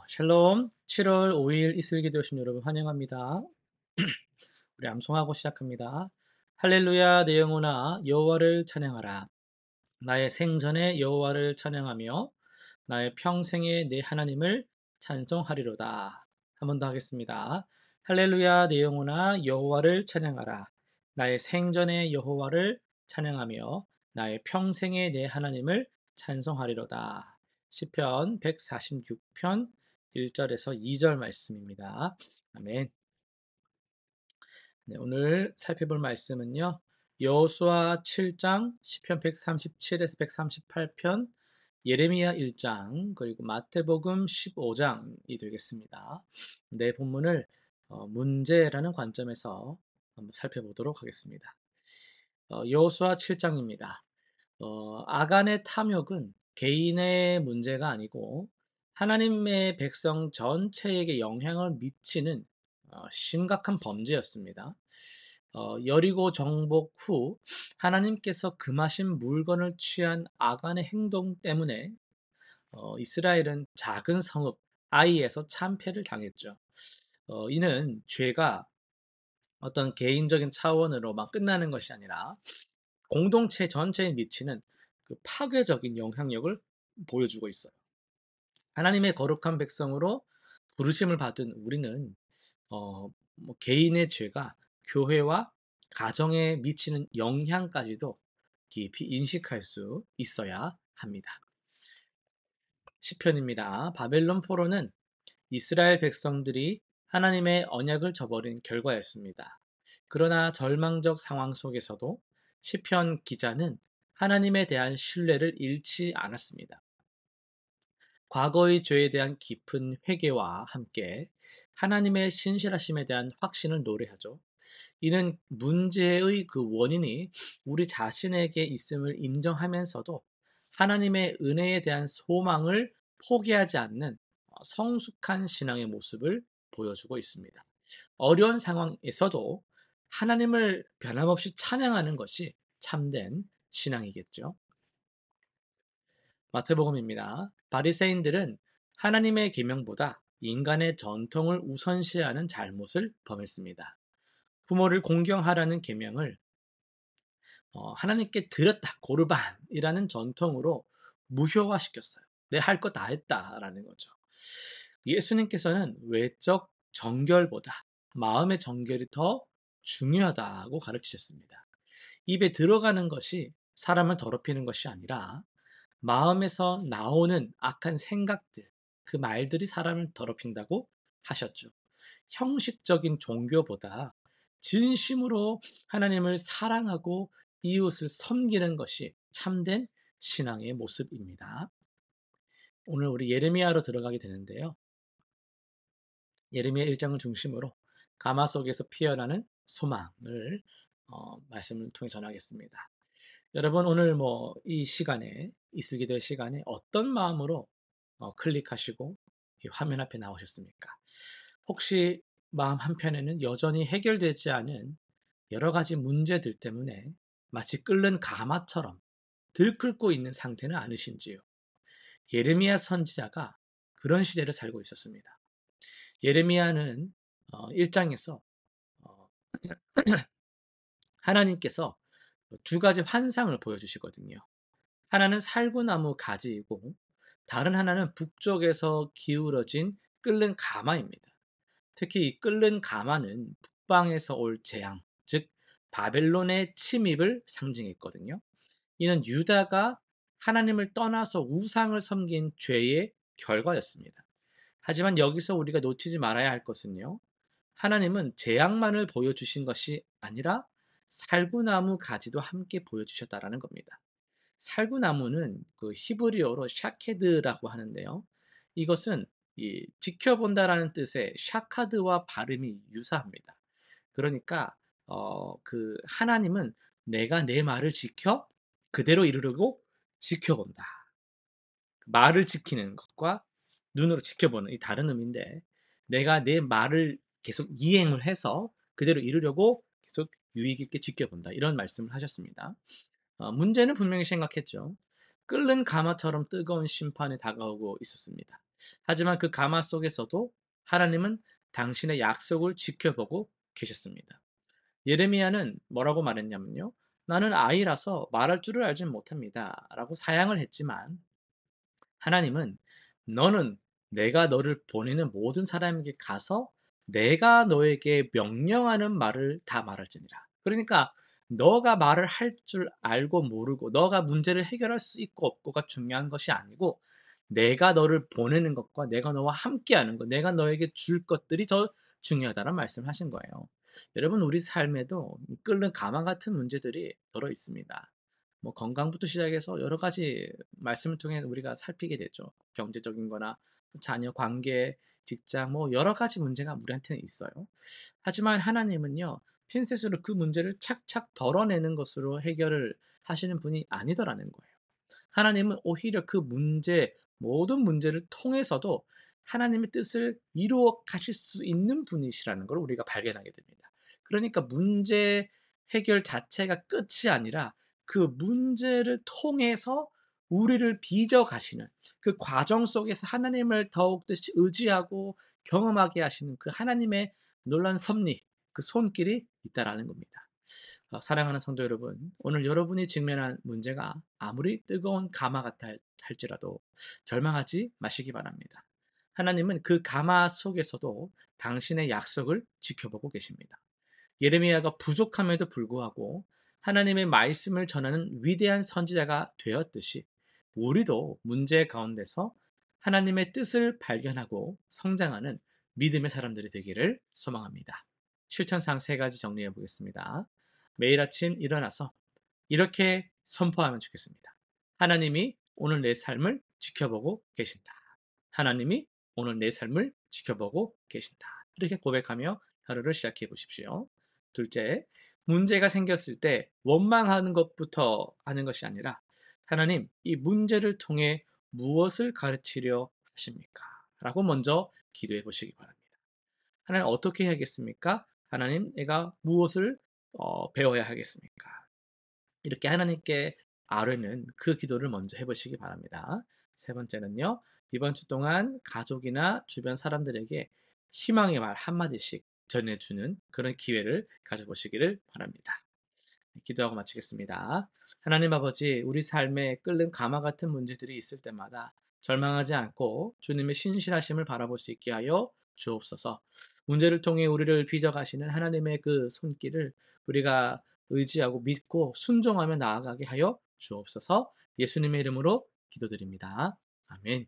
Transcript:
샬롬. 7월 5일 이슬기도 오신 여러분 환영합니다. 우리 암송하고 시작합니다. 할렐루야 내 영혼아 여호와를 찬양하라. 나의 생전에 여호와를 찬양하며 나의 평생에 내 하나님을 찬송하리로다. 한 번 더 하겠습니다. 할렐루야 내 영혼아 여호와를 찬양하라. 나의 생전에 여호와를 찬양하며 나의 평생에 내 하나님을 찬송하리로다. 시편 146편 1절에서 2절 말씀입니다. 아멘. 네, 오늘 살펴볼 말씀은요. 여호수아 7장, 시편 137에서 138편, 예레미야 1장, 그리고 마태복음 15장이 되겠습니다. 내 본문을 문제라는 관점에서 한번 살펴보도록 하겠습니다. 여호수아 7장입니다. 아간의 탐욕은 개인의 문제가 아니고 하나님의 백성 전체에게 영향을 미치는 심각한 범죄였습니다. 여리고 정복 후 하나님께서 금하신 물건을 취한 아간의 행동 때문에 이스라엘은 작은 성읍 아이에서 참패를 당했죠. 이는 죄가 어떤 개인적인 차원으로만 끝나는 것이 아니라 공동체 전체에 미치는 그 파괴적인 영향력을 보여주고 있어요. 하나님의 거룩한 백성으로 부르심을 받은 우리는 개인의 죄가 교회와 가정에 미치는 영향까지도 깊이 인식할 수 있어야 합니다. 시편입니다. 바벨론 포로는 이스라엘 백성들이 하나님의 언약을 저버린 결과였습니다. 그러나 절망적 상황 속에서도 시편 기자는 하나님에 대한 신뢰를 잃지 않았습니다. 과거의 죄에 대한 깊은 회개와 함께 하나님의 신실하심에 대한 확신을 노래하죠. 이는 문제의 그 원인이 우리 자신에게 있음을 인정하면서도 하나님의 은혜에 대한 소망을 포기하지 않는 성숙한 신앙의 모습을 보여주고 있습니다. 어려운 상황에서도 하나님을 변함없이 찬양하는 것이 참된 신앙이겠죠. 마태복음입니다. 바리새인들은 하나님의 계명보다 인간의 전통을 우선시하는 잘못을 범했습니다. 부모를 공경하라는 계명을 하나님께 드렸다 고르반이라는 전통으로 무효화시켰어요. 내 할 거 다 했다라는 거죠. 예수님께서는 외적 정결보다 마음의 정결이 더 중요하다고 가르치셨습니다. 입에 들어가는 것이 사람을 더럽히는 것이 아니라 마음에서 나오는 악한 생각들, 그 말들이 사람을 더럽힌다고 하셨죠. 형식적인 종교보다 진심으로 하나님을 사랑하고 이웃을 섬기는 것이 참된 신앙의 모습입니다. 오늘 우리 예레미야로 들어가게 되는데요. 예레미야 1장을 중심으로 가마 속에서 피어나는 소망을 말씀을 통해 전하겠습니다. 여러분 오늘 이 시간에 이슬기도의 시간에 어떤 마음으로 클릭하시고 이 화면 앞에 나오셨습니까? 혹시 마음 한편에는 여전히 해결되지 않은 여러 가지 문제들 때문에 마치 끓는 가마처럼 들끓고 있는 상태는 아니신지요? 예레미야 선지자가 그런 시대를 살고 있었습니다. 예레미야는 1장에서 하나님께서 두 가지 환상을 보여주시거든요. 하나는 살구나무 가지이고 다른 하나는 북쪽에서 기울어진 끓는 가마입니다. 특히 이 끓는 가마는 북방에서 올 재앙, 즉 바벨론의 침입을 상징했거든요. 이는 유다가 하나님을 떠나서 우상을 섬긴 죄의 결과였습니다. 하지만 여기서 우리가 놓치지 말아야 할 것은요. 하나님은 재앙만을 보여주신 것이 아니라 살구나무 가지도 함께 보여주셨다라는 겁니다. 살구나무는 그 히브리어로 샤케드라고 하는데요. 이것은 이 지켜본다라는 뜻의 샤카드와 발음이 유사합니다. 그러니까 그 하나님은 내가 내 말을 지켜 그대로 이루려고 지켜본다. 말을 지키는 것과 눈으로 지켜보는 이 다른 의미인데 내가 내 말을 계속 이행을 해서 그대로 이루려고 계속 유익 있게 지켜본다. 이런 말씀을 하셨습니다. 문제는 분명히 생각했죠. 끓는 가마처럼 뜨거운 심판이 다가오고 있었습니다. 하지만 그 가마 속에서도 하나님은 당신의 약속을 지켜보고 계셨습니다. 예레미야는 뭐라고 말했냐면요. 나는 아이라서 말할 줄을 알지 못합니다. 라고 사양을 했지만 하나님은 너는 내가 너를 보내는 모든 사람에게 가서 내가 너에게 명령하는 말을 다 말할지니라. 그러니까 너가 말을 할 줄 알고 모르고 너가 문제를 해결할 수 있고 없고가 중요한 것이 아니고 내가 너를 보내는 것과 내가 너와 함께하는 것, 내가 너에게 줄 것들이 더 중요하다는 말씀을 하신 거예요. 여러분 우리 삶에도 끓는 가마 같은 문제들이 들어 있습니다. 뭐 건강부터 시작해서 여러 가지 말씀을 통해 우리가 살피게 되죠. 경제적인 거나 자녀 관계, 직장 뭐 여러 가지 문제가 우리한테는 있어요. 하지만 하나님은요. 핀셋으로 그 문제를 착착 덜어내는 것으로 해결을 하시는 분이 아니더라는 거예요. 하나님은 오히려 그 문제, 모든 문제를 통해서도 하나님의 뜻을 이루어 가실 수 있는 분이시라는 걸 우리가 발견하게 됩니다. 그러니까 문제 해결 자체가 끝이 아니라 그 문제를 통해서 우리를 빚어 가시는 그 과정 속에서 하나님을 더욱더 의지하고 경험하게 하시는 그 하나님의 놀라운 섭리, 그 손길이 있다라는 겁니다. 사랑하는 성도 여러분, 오늘 여러분이 직면한 문제가 아무리 뜨거운 가마 같아 할지라도 절망하지 마시기 바랍니다. 하나님은 그 가마 속에서도 당신의 약속을 지켜보고 계십니다. 예레미야가 부족함에도 불구하고 하나님의 말씀을 전하는 위대한 선지자가 되었듯이 우리도 문제 가운데서 하나님의 뜻을 발견하고 성장하는 믿음의 사람들이 되기를 소망합니다. 실천상 세 가지 정리해 보겠습니다. 매일 아침 일어나서 이렇게 선포하면 좋겠습니다. 하나님이 오늘 내 삶을 지켜보고 계신다. 하나님이 오늘 내 삶을 지켜보고 계신다. 이렇게 고백하며 하루를 시작해 보십시오. 둘째, 문제가 생겼을 때 원망하는 것부터 하는 것이 아니라 하나님, 이 문제를 통해 무엇을 가르치려 하십니까? 라고 먼저 기도해 보시기 바랍니다. 하나님 어떻게 해야겠습니까? 하나님, 내가 무엇을 배워야 하겠습니까? 이렇게 하나님께 아뢰는 그 기도를 먼저 해보시기 바랍니다. 세 번째는요, 이번 주 동안 가족이나 주변 사람들에게 희망의 말 한마디씩 전해주는 그런 기회를 가져보시기를 바랍니다. 기도하고 마치겠습니다. 하나님 아버지, 우리 삶에 끓는 가마 같은 문제들이 있을 때마다 절망하지 않고 주님의 신실하심을 바라볼 수 있게 하여 주옵소서. 문제를 통해 우리를 빚어가시는 하나님의 그 손길을 우리가 의지하고 믿고 순종하며 나아가게 하여 주옵소서. 예수님의 이름으로 기도드립니다. 아멘.